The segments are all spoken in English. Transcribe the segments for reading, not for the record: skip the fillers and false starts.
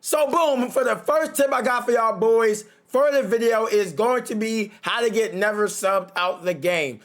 So boom, for the first tip I got for y'all boys for the video is going to be how to get never subbed out the game.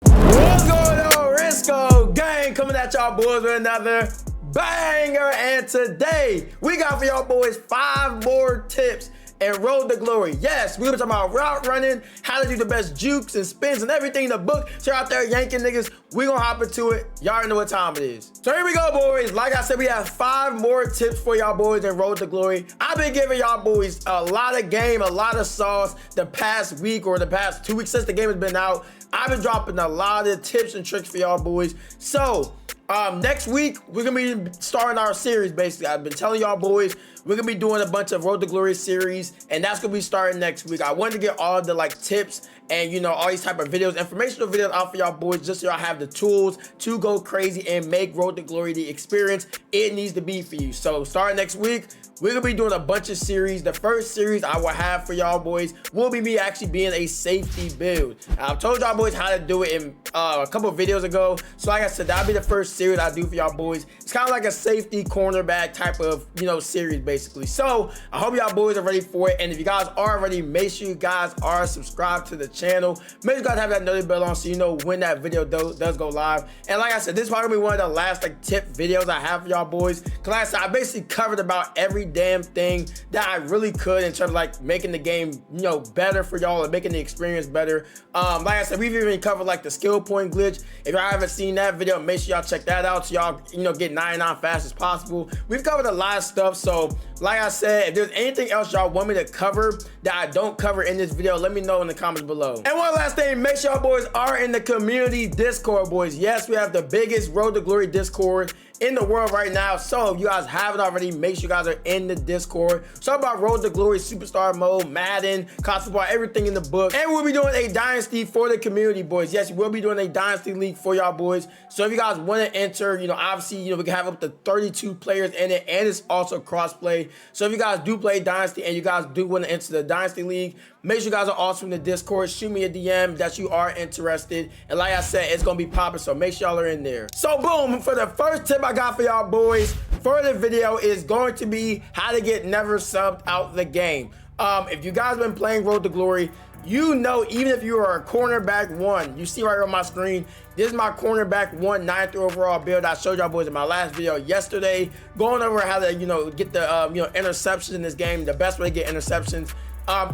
What's going on, Jurrisco gang? Coming at y'all boys with another banger, and today we got for y'all boys 5 more tips and road to glory. Yes, we were talking about route running, how to do the best jukes and spins and everything in the book. So you're out there yanking niggas, we gonna hop into it. Y'all already know what time it is. So here we go, boys. Like I said, we have 5 more tips for y'all boys in road to glory. I've been giving y'all boys a lot of game, a lot of sauce the past week or the past 2 weeks since the game has been out. I've been dropping a lot of tips and tricks for y'all boys. So next week, we're gonna be starting our series, basically. I've been telling y'all boys, we're gonna be doing a bunch of Road to Glory series, and that's gonna be starting next week. I wanted to get all the like tips and you know all these type of videos, informational videos out for y'all boys, just so y'all have the tools to go crazy and make Road to Glory the experience it needs to be for you. So starting next week, we're gonna be doing a bunch of series. The first series I will have for y'all boys will be me actually being a safety build. I've told y'all boys how to do it in a couple of videos ago. So like I said, that'll be the first series I do for y'all boys. It's kind of like a safety cornerback type of, you know, series basically. So I hope y'all boys are ready for it. And if you guys are ready, make sure you guys are subscribed to the channel. Make sure you guys have that notification bell on so you know when that video does go live. And like I said, this is probably gonna be one of the last like tip videos I have for y'all boys. Cause like I said, I basically covered about every damn thing that I really could in terms of like making the game, you know, better for y'all and making the experience better. Like I said, we've even covered like the skill point glitch. If y'all haven't seen that video, make sure y'all check that out so y'all, you know, get 99 fast as possible. We've covered a lot of stuff. So like I said, if there's anything else y'all want me to cover that I don't cover in this video, let me know in the comments below. And one last thing, make sure y'all boys are in the community Discord, boys. Yes, we have the biggest Road to Glory Discord in the world right now. So if you guys haven't already, make sure you guys are in the Discord. So about Road to Glory, Superstar Mode, Madden, Crossplay, everything in the book. And we'll be doing a dynasty for the community, boys. Yes, we'll be doing a dynasty league for y'all boys. So if you guys want to enter, you know, obviously, you know, we can have up to 32 players in it, and it's also crossplay. So if you guys do play dynasty and you guys do want to enter the dynasty league, make sure you guys are also in the Discord. Shoot me a DM that you are interested. And like I said, it's going to be popping, so make sure y'all are in there. So boom, for the first tip I got for y'all boys for the video is going to be how to get never subbed out the game. If you guys been playing Road to Glory, you know, even if you are a cornerback 1, you see right here on my screen, this is my cornerback 1 9th overall build I showed y'all boys in my last video yesterday, going over how to, you know, get the you know, interceptions in this game, the best way to get interceptions.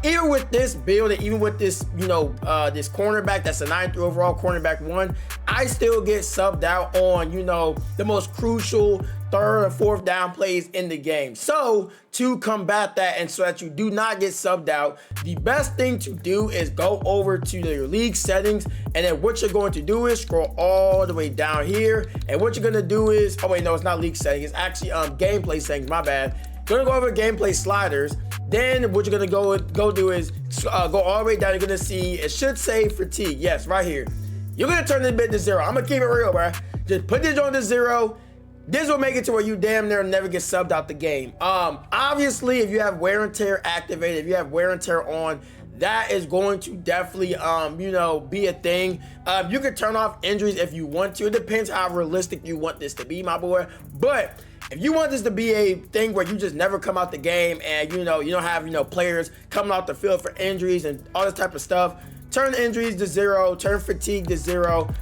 Even with this build and even with this, you know, this cornerback that's a 9th overall cornerback 1, I still get subbed out on, you know, the most crucial 3rd or 4th down plays in the game. So to combat that and so that you do not get subbed out, the best thing to do is go over to your league settings, and then what you're going to do is scroll all the way down here, and what you're going to do is, oh wait, no, it's not league settings, it's actually gameplay settings, my bad. You're gonna go over gameplay sliders. Then what you're gonna go do is go all the way down. You're gonna see it should say fatigue. Yes, right here. You're gonna turn this bit to 0. I'm gonna keep it real, bro. Just put this on to 0. This will make it to where you damn near never get subbed out the game. Obviously, if you have wear and tear activated, if you have wear and tear on, that is going to definitely you know, be a thing. You can turn off injuries if you want to. It depends how realistic you want this to be, my boy. But if you want this to be a thing where you just never come out the game and, you know, you don't have, you know, players coming off the field for injuries and all this type of stuff, turn injuries to 0, turn fatigue to 0.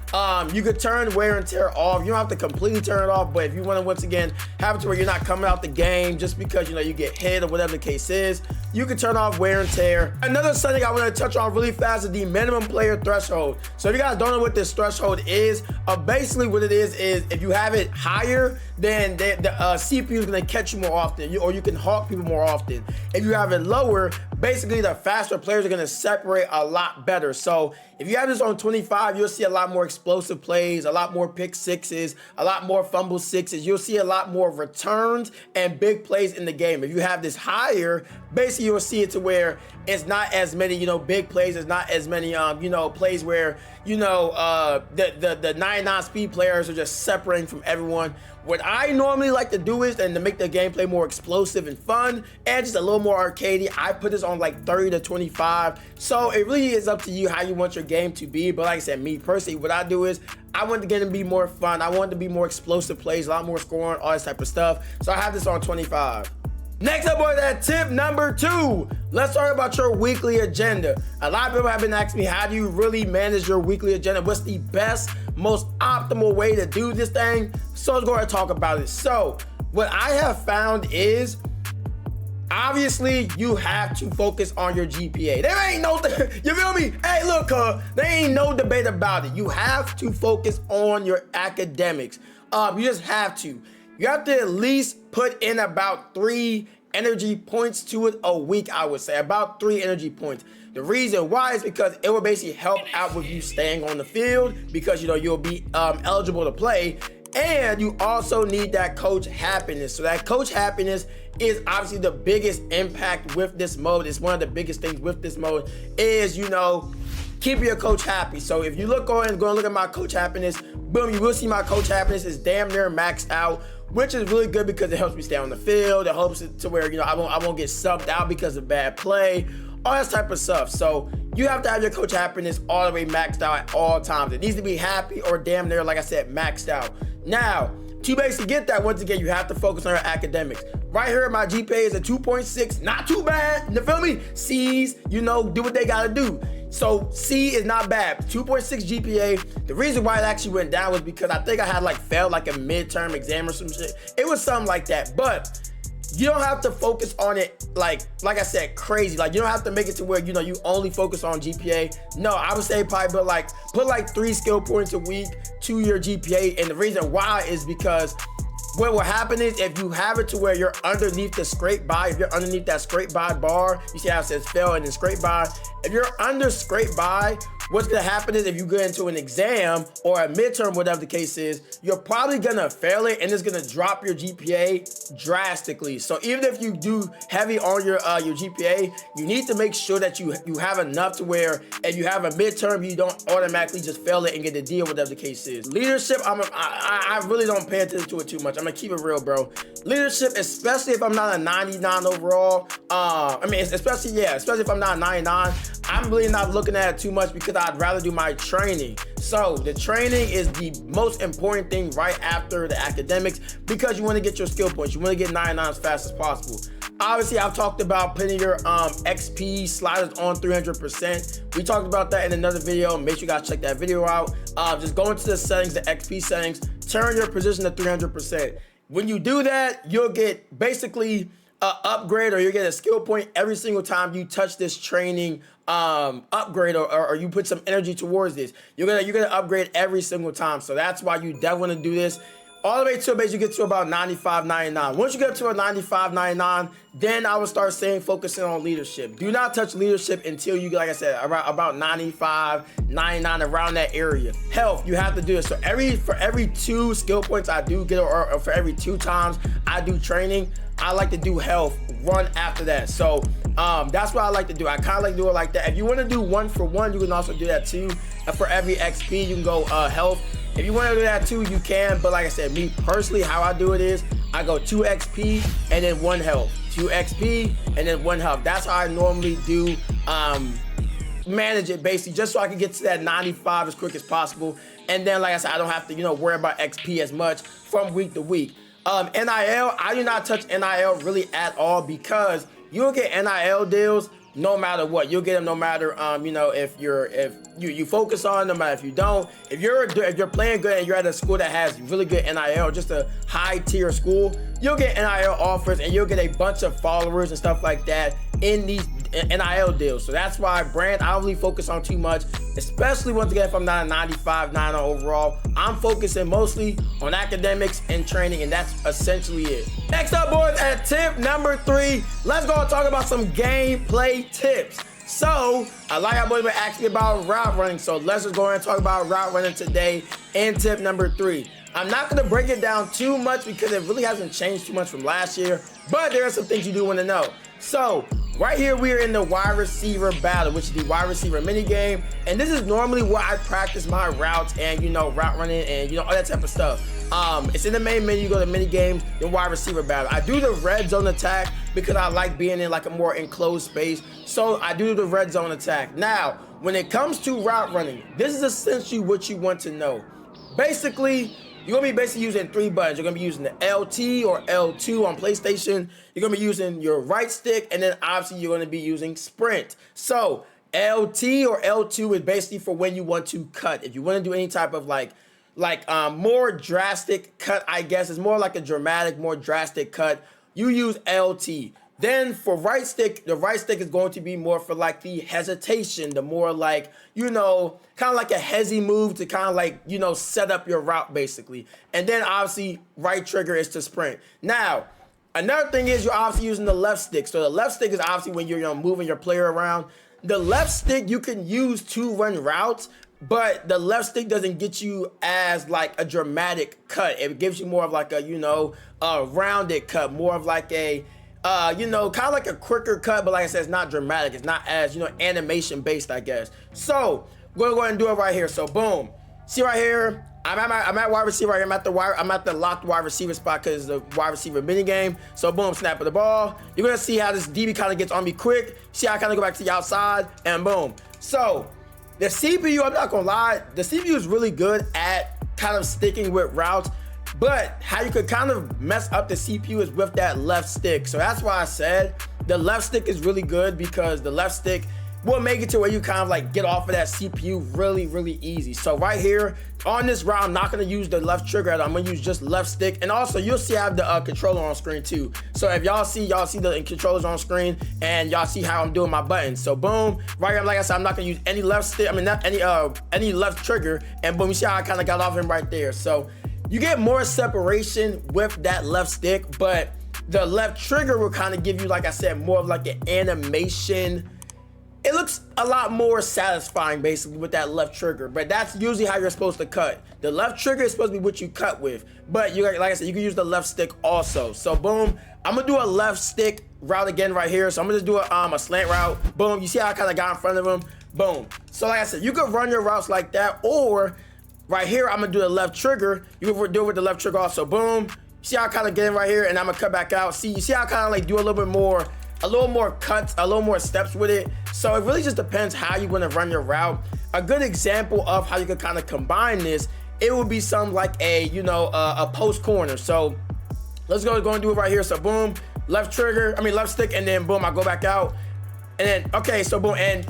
You could turn wear and tear off. You don't have to completely turn it off, but if you want to, once again, have it to where you're not coming out the game just because, you know, you get hit or whatever the case is, you can turn off wear and tear. Another setting I want to touch on really fast is the minimum player threshold. So if you guys don't know what this threshold is, basically what it is if you have it higher, then the CPU is going to catch you more often, or you can hawk people more often. If you have it lower, basically the faster players are going to separate a lot better. So if you have this on 25, you'll see a lot more explosive plays, a lot more pick sixes, a lot more fumble sixes. You'll see a lot more returns and big plays in the game. If you have this higher, basically basically you'll see it to where it's not as many, you know, big plays. It's not as many, you know, plays where, you know, the 99 speed players are just separating from everyone. What I normally like to do is, and to make the gameplay more explosive and fun and just a little more arcadey, I put this on like 30 to 25. So it really is up to you how you want your game to be. But like I said, me personally, what I do is I want the game to be more fun. I want it to be more explosive plays, a lot more scoring, all this type of stuff. So I have this on 25. Next up, boys, at tip number 2, let's talk about your weekly agenda. A lot of people have been asking me, how do you really manage your weekly agenda? What's the best, most optimal way to do this thing? So let's go ahead and talk about it. So what I have found is, obviously, you have to focus on your GPA. There ain't no, you feel me? Hey, look, there ain't no debate about it. You have to focus on your academics. You just have to. You have to at least put in about 3 energy points to it a week, I would say. About 3 energy points. The reason why is because it will basically help out with you staying on the field, because, you know, you'll be eligible to play. And you also need that coach happiness. So that coach happiness is obviously the biggest impact with this mode. It's one of the biggest things with this mode is, you know, keep your coach happy. So if you look on and go and look at my coach happiness, boom, you will see my coach happiness is damn near maxed out, which is really good because it helps me stay on the field. It helps it to where, you know, I won't get subbed out because of bad play, all that type of stuff. So you have to have your coach happiness all the way maxed out at all times. It needs to be happy or damn near, like I said, maxed out. Now, to basically get that, once again, you have to focus on your academics. Right here, my GPA is a 2.6, not too bad, you feel me? C's, you know, do what they gotta do. So C is not bad, 2.6 GPA. The reason why it actually went down was because I think I had like failed like a midterm exam or some shit. It was something like that, but you don't have to focus on it like I said, crazy. Like you don't have to make it to where, you know, you only focus on GPA. No, I would say probably put like 3 skill points a week to your GPA. And the reason why is because what will happen is if you have it to where you're underneath the scrape by, if you're underneath that scrape by bar, you see how it says fail and then scrape by. If you're under scrape by, what's gonna happen is if you go into an exam or a midterm, whatever the case is, you're probably gonna fail it and it's gonna drop your GPA drastically. So even if you do heavy on your GPA, you need to make sure that you have enough to where if you have a midterm, you don't automatically just fail it and get the deal, whatever the case is. Leadership, I really don't pay attention to it too much. I'm gonna keep it real, bro. Leadership, especially if I'm not a 99 overall, especially if I'm not a 99, I'm really not looking at it too much because I'd rather do my training. So the training is the most important thing right after the academics because you want to get your skill points. You want to get 99 as fast as possible. Obviously, I've talked about putting your XP sliders on 300%. We talked about that in another video. Make sure you guys check that video out. Just go into the settings, the XP settings, turn your position to 300%. When you do that, you'll get basically an upgrade or you'll get a skill point every single time you touch this training upgrade or you put some energy towards this. You're gonna upgrade every single time. So that's why you definitely want to do this. All the way to base, you get to about 95, 99. Once you get up to a 95, 99, then I would start saying focusing on leadership. Do not touch leadership until you, like I said, about 95, 99, around that area. Health, you have to do this. So for every 2 skill points I do get, or for every 2 times I do training, I like to do health, run after that. So that's what I like to do. I kind of like to do it like that. If you want to do 1 for 1, you can also do that too. And for every XP, you can go health. If you want to do that too, you can. But like I said, me personally, how I do it is I go 2 XP and then 1 health. 2 XP and then 1 health. That's how I normally do manage it, basically, just so I can get to that 95 as quick as possible. And then, like I said, I don't have to, worry about XP as much from week to week. NIL, I do not touch NIL really at all because you'll get NIL deals no matter what. You'll get them no matter if you focus on them, no matter if you don't. If you're playing good and you're at a school that has really good NIL, just a high tier school, you'll get NIL offers and you'll get a bunch of followers and stuff like that in these NIL deals. So that's why brand I don't really focus on too much, especially once again if I'm not a 95, 90 overall. I'm focusing mostly on academics and training, and that's essentially it. Next up, boys, at tip number 3, let's go and talk about some gameplay tips. So, a lot of boys been asking me about route running, so let's just go ahead and talk about route running today in tip number 3. I'm not gonna break it down too much because it really hasn't changed too much from last year, but there are some things you do want to know. So right here, we are in the wide receiver battle, which is the wide receiver mini game. And this is normally where I practice my routes and, you know, route running and, you know, all that type of stuff. It's in the main menu, you go to mini games, then wide receiver battle. I do the red zone attack because I like being in like a more enclosed space. So I do the red zone attack. Now, when it comes to route running, this is essentially what you want to know. Basically, you're gonna be basically using 3 buttons. You're gonna be using the LT or L2 on PlayStation. You're gonna be using your right stick, and then obviously you're gonna be using sprint. So LT or L2 is basically for when you want to cut. If you want to do any type of like more drastic cut, I guess it's more like a dramatic, more drastic cut, you use LT. Then for right stick, the right stick is going to be more for like the hesitation, the more like, you know, kind of like a hezzy move to kind of like, you know, set up your route basically. And then obviously right trigger is to sprint. Now, another thing is you're obviously using the left stick. So the left stick is obviously when you're, you know, moving your player around. The left stick you can use to run routes, but the left stick doesn't get you as like a dramatic cut. It gives you more of like a, you know, a rounded cut, more of like a, you know, kind of like a quicker cut, but like I said, it's not dramatic. It's not as, you know, animation based, I guess. So we're gonna go ahead and do it right here. So boom, see right here, I'm at wide receiver right here. I'm at the locked wide receiver spot because the wide receiver mini game. So boom, snap of the ball. You're gonna see how this DB kind of gets on me quick. See how I kind of go back to the outside and boom. So the CPU, I'm not gonna lie, the CPU is really good at kind of sticking with routes. But how you could kind of mess up the CPU is with that left stick. So that's why I said the left stick is really good, because the left stick will make it to where you kind of like get off of that CPU really, really easy. So right here on this route, I'm not gonna use the left trigger. I'm gonna use just left stick. And also you'll see I have the controller on screen too. So if y'all see the controllers on screen and y'all see how I'm doing my buttons. So boom, right here, like I said, I'm not gonna use any left stick. I mean, not any left trigger. And boom, you see how I kind of got off him right there. So you get more separation with that left stick, but the left trigger will kind of give you, like I said, more of like an animation. It looks a lot more satisfying basically with that left trigger, but that's usually how you're supposed to cut. The left trigger is supposed to be what you cut with, but you, like I said, you can use the left stick also. So boom, I'm gonna do a left stick route again right here. So I'm gonna just do a slant route. Boom, you see how I kind of got in front of him? Boom. So like I said, you could run your routes like that, or right here, I'm gonna do the left trigger. You can do it with the left trigger also. Boom. See how I kind of get in right here, and I'm gonna cut back out. See, you see how I kind of like do a little bit more, a little more cuts, a little more steps with it. So it really just depends how you want to run your route. A good example of how you could kind of combine this, it would be something like a, you know, a post corner. So let's go and do it right here. So boom, left stick, and then boom, I go back out. And then, okay, so boom, and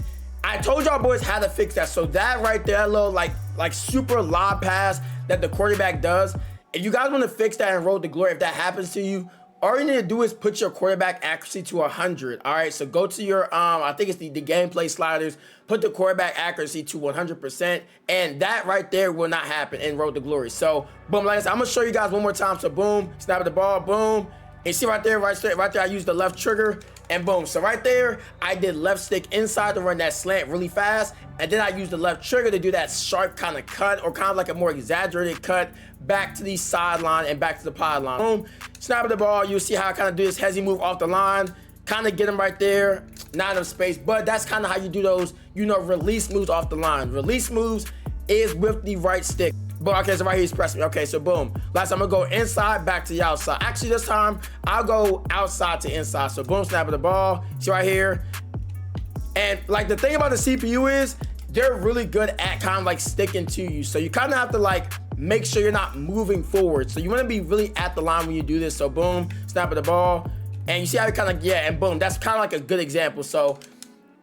I told y'all boys how to fix that. So that right there, that little like super lob pass that the quarterback does, if you guys want to fix that and roll the glory, if that happens to you, all you need to do is put your quarterback accuracy to 100. All right, so go to your I think it's the gameplay sliders, put the quarterback accuracy to 100%, and that right there will not happen in Road to Glory. So boom, like I said, I'm gonna show you guys one more time. So boom, snap the ball, boom. And see right there, right there, I used the left trigger, and boom. So right there, I did left stick inside to run that slant really fast, and then I used the left trigger to do that sharp kind of cut, or kind of like a more exaggerated cut back to the sideline and back to the pylon. Boom, snap the ball. You'll see how I kind of do this hezzy move off the line, kind of get him right there, not enough space, but that's kind of how you do those, you know, release moves off the line. Release moves is with the right stick. Boom, okay, so right here he's pressing me. Okay, so boom. Last time I'm gonna go inside, back to the outside. Actually, this time I'll go outside to inside. So boom, snap of the ball. See right here. And like the thing about the CPU is they're really good at kind of like sticking to you. So you kind of have to like make sure you're not moving forward. So you want to be really at the line when you do this. So boom, snap of the ball. And you see how it kind of, yeah, and boom, that's kind of like a good example. So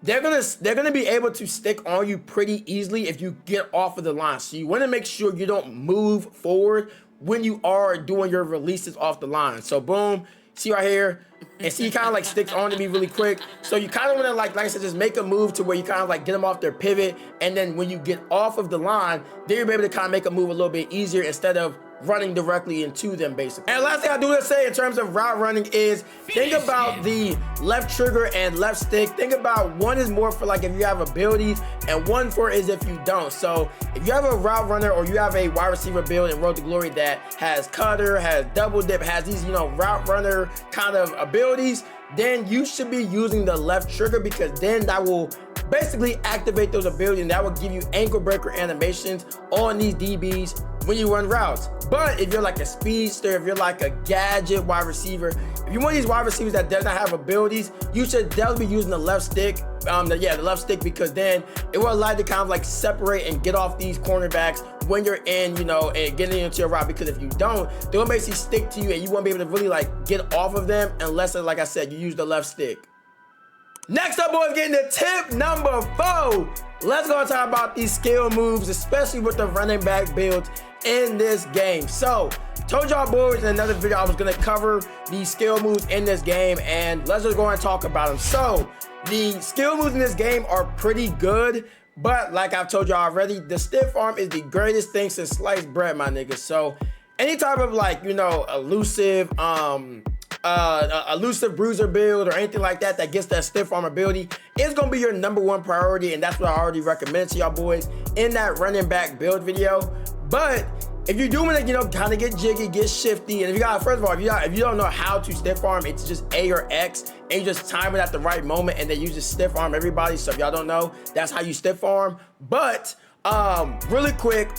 they're gonna be able to stick on you pretty easily if you get off of the line. So you want to make sure you don't move forward when you are doing your releases off the line. So boom, see right here, and see he kind of like sticks onto me really quick. So you kind of want to like I said, just make a move to where you kind of like get them off their pivot, and then when you get off of the line, then you'll be able to kind of make a move a little bit easier instead of running directly into them, basically. And last thing I do want to say in terms of route running is think about the left trigger and left stick. Think about one is more for like if you have abilities, and one for is if you don't. So if you have a route runner or you have a wide receiver build in Road to Glory that has cutter, has double dip, has these, you know, route runner kind of abilities, then you should be using the left trigger, because then that will basically activate those abilities and that will give you ankle breaker animations on these DBs when you run routes. But if you're like a speedster, if you're like a gadget wide receiver, if you're one of these wide receivers that does not have abilities, you should definitely be using the left stick. The left stick, because then it will allow you to kind of like separate and get off these cornerbacks when you're in, you know, and getting into your route. Because if you don't, they'll basically stick to you and you won't be able to really like get off of them unless, like I said, you use the left stick. Next up, boys, getting to tip number 4. Let's go and talk about these skill moves, especially with the running back builds in this game. So, told y'all boys in another video I was gonna cover these skill moves in this game, and let's just go and talk about them. So, the skill moves in this game are pretty good, but like I've told y'all already, the stiff arm is the greatest thing since sliced bread, my niggas. So, any type of like, you know, elusive bruiser build or anything like that that gets that stiff arm ability is gonna be your #1 priority, and that's what I already recommended to y'all boys in that running back build video. But if you do want to, you know, kind of get jiggy, get shifty, and if you got, first of all, if you don't know how to stiff arm, it's just A or X, and you just time it at the right moment, and then you just stiff arm everybody. So if y'all don't know, that's how you stiff arm. But really quick,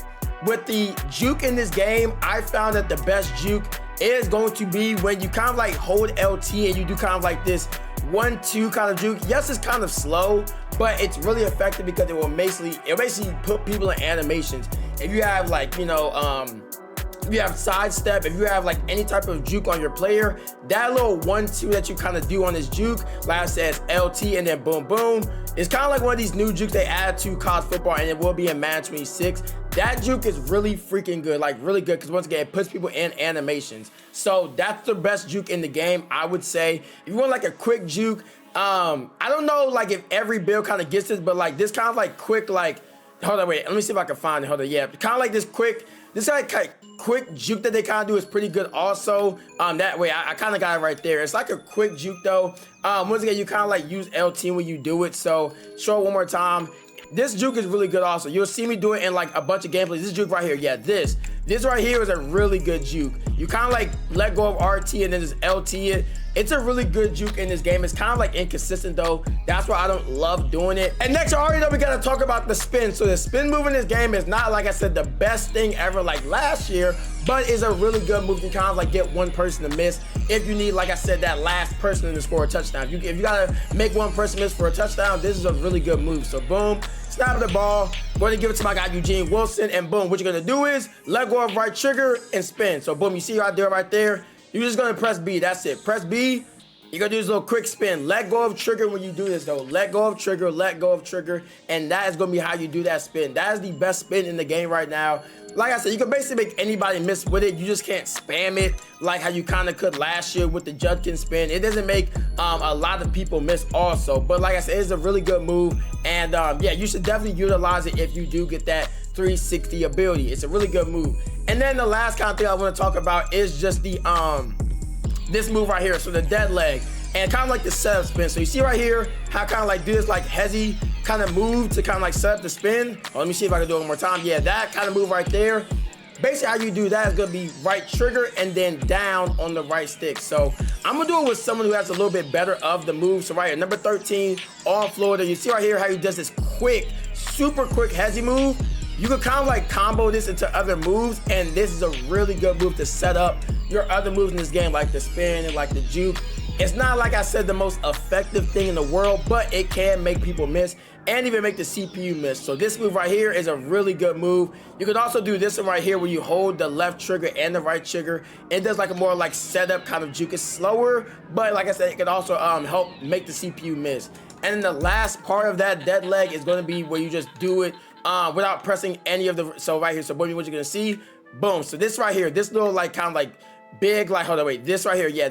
with the juke in this game, I found that the best juke is going to be when you kind of like hold LT and you do kind of like this 1-2 kind of juke. Yes, it's kind of slow, but it's really effective because it will basically put people in animations. If you have like, you know, if you have sidestep, if you have like any type of juke on your player, that little 1-2 that you kind of do on this juke, like I said, LT and then boom, boom. It's kind of like one of these new jukes they add to college football, and it will be in Madden 26. That juke is really freaking good, like really good, because once again, it puts people in animations. So that's the best juke in the game, I would say. If you want like a quick juke, I don't know like if every build kind of gets this, but like this kind of like quick, like, hold on, wait, let me see if I can find it. Hold on, yeah, kind of like this quick, quick juke that they kind of do is pretty good also. That way, I kind of got it right there. It's like a quick juke though. Once again, you kind of like use LT when you do it. So show it one more time. This juke is really good also. You'll see me do it in like a bunch of gameplays. This juke right here, yeah, this right here is a really good juke. You kind of like let go of RT and then just LT it. It's a really good juke in this game. It's kind of like inconsistent though. That's why I don't love doing it. And next, you already know we gotta talk about the spin. So the spin move in this game is not, like I said, the best thing ever like last year, but is a really good move. You kind of like get one person to miss if you need, like I said, that last person to score a touchdown. If you gotta make one person miss for a touchdown, this is a really good move. So boom, snap the ball, going to give it to my guy Eugene Wilson, and boom, what you're gonna do is let go of right trigger and spin. So boom, you see right there. You're just gonna press B, that's it. Press B, you're gonna do this little quick spin. Let go of trigger when you do this though. Let go of trigger, and that is gonna be how you do that spin. That is the best spin in the game right now. Like I said, you can basically make anybody miss with it. You just can't spam it like how you kind of could last year with the Judkins spin. It doesn't make a lot of people miss also. But like I said, it's a really good move. And yeah, you should definitely utilize it if you do get that 360 ability. It's a really good move. And then the last kind of thing I want to talk about is just the this move right here. So the dead leg and kind of like the setup spin. So you see right here how I kind of like do this like hezzy kind of move to kind of like set up the spin. Oh, let me see if I can do it one more time. Yeah, that kind of move right there. Basically how you do that is gonna be right trigger and then down on the right stick. So I'm gonna do it with someone who has a little bit better of the move. So right here, number 13 on Florida. You see right here how he does this quick, super quick hezzy move. You can kind of like combo this into other moves, and this is a really good move to set up your other moves in this game, like the spin and like the juke. It's not, like I said, the most effective thing in the world, but it can make people miss and even make the CPU miss. So this move right here is a really good move. You can also do this one right here where you hold the left trigger and the right trigger. It does like a more like setup kind of juke. It's slower, but like I said, it can also help make the CPU miss. And then the last part of that dead leg is going to be where you just do it without pressing any of the, so right here, so boom, what you're gonna see, boom. So this right here, this little like kind of like big, like, hold on, wait, this right here, yeah,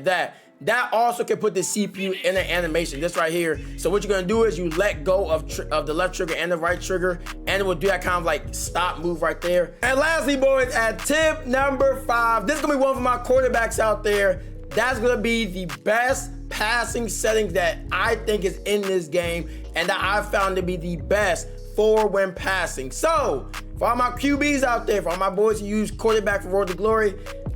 that also can put the CPU in an animation, this right here. So what you're gonna do is you let go of the left trigger and the right trigger, and it will do that kind of like stop move right there. And lastly, boys, at tip number 5, this is gonna be one for my quarterbacks out there. That's gonna be the best passing settings that I think is in this game and that I found to be the best for when passing. So for all my QBs out there, for all my boys who use quarterback for Road to Glory,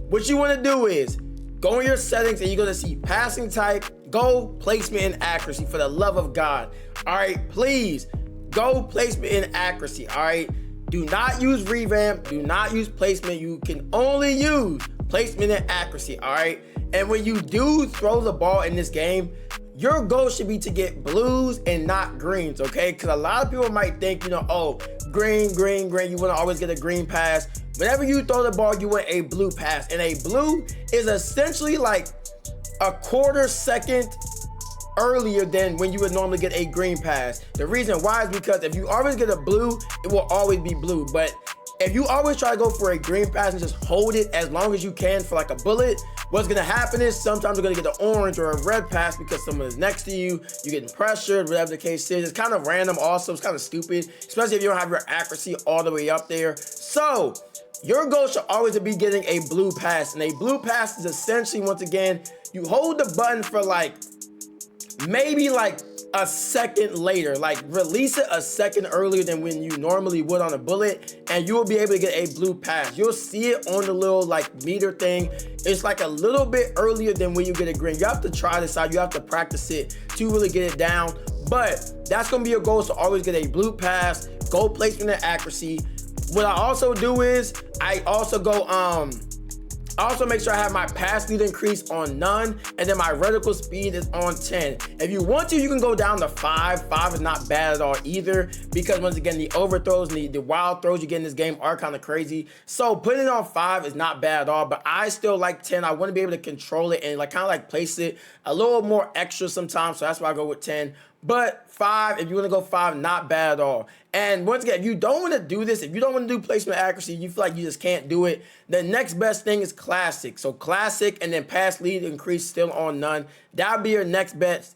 what you wanna do is go in your settings and you're gonna see passing type, go placement and accuracy, for the love of God. All right, please go placement and accuracy, all right? Do not use revamp, do not use placement. You can only use placement and accuracy, all right? And when you do throw the ball in this game, your goal should be to get blues and not greens, okay? Because a lot of people might think, you know, oh, green, green, green, you want to always get a green pass. Whenever you throw the ball, you want a blue pass. And a blue is essentially like a quarter second earlier than when you would normally get a green pass. The reason why is because if you always get a blue, it will always be blue. But if you always try to go for a green pass and just hold it as long as you can for like a bullet, what's gonna happen is sometimes you're gonna get an orange or a red pass because someone is next to you, you're getting pressured, whatever the case is. It's kind of random also, it's kind of stupid, especially if you don't have your accuracy all the way up there. So your goal should always be getting a blue pass. And a blue pass is essentially, once again, you hold the button for like, maybe like a second later, like release it a second earlier than when you normally would on a bullet, and you will be able to get a blue pass. You'll see it on the little like meter thing. It's like a little bit earlier than when you get a green. You have to try this out, you have to practice it to really get it down, but that's gonna be your goal, to always get a blue pass, go placement and accuracy. What I also do is I also go I also make sure I have my pass speed increase on none, and then my reticle speed is on 10. If you want to, you can go down to 5. 5 is not bad at all either, because once again, the overthrows and the wild throws you get in this game are kind of crazy. So putting it on 5 is not bad at all, but I still like 10. I want to be able to control it and like kind of like place it a little more extra sometimes, so that's why I go with 10. But 5, if you want to go 5, not bad at all. And once again, if you don't want to do this, if you don't want to do placement accuracy, you feel like you just can't do it, the next best thing is classic. So classic and then pass lead increase still on none. That'll be your next best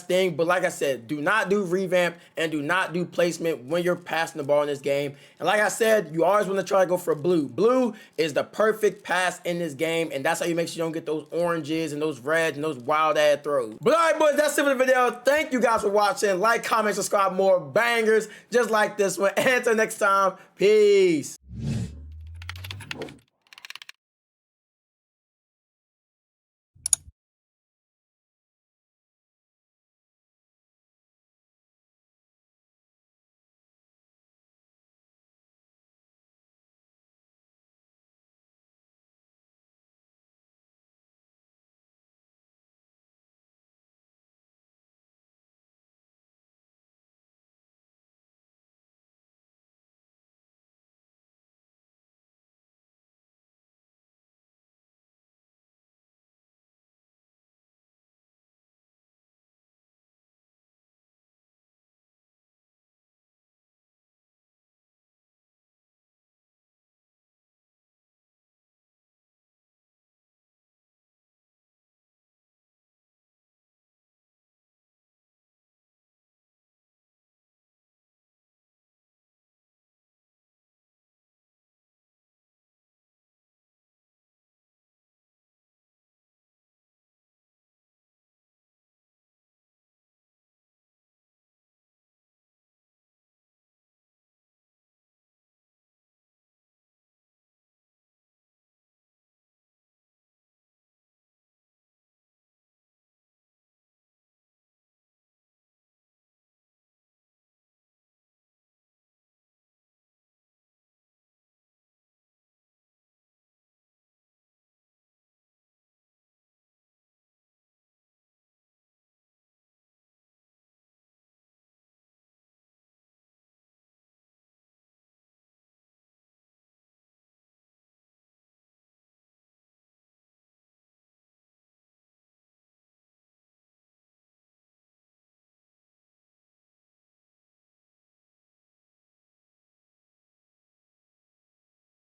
thing. But like I said, do not do revamp and do not do placement when you're passing the ball in this game. And like I said, you always want to try to go for blue. Blue is the perfect pass in this game, and that's how you make sure you don't get those oranges and those reds and those wild ass throws. But all right, boys, that's it for the video. Thank you guys for watching. Like, comment, subscribe, more bangers just like this one. And until next time, peace.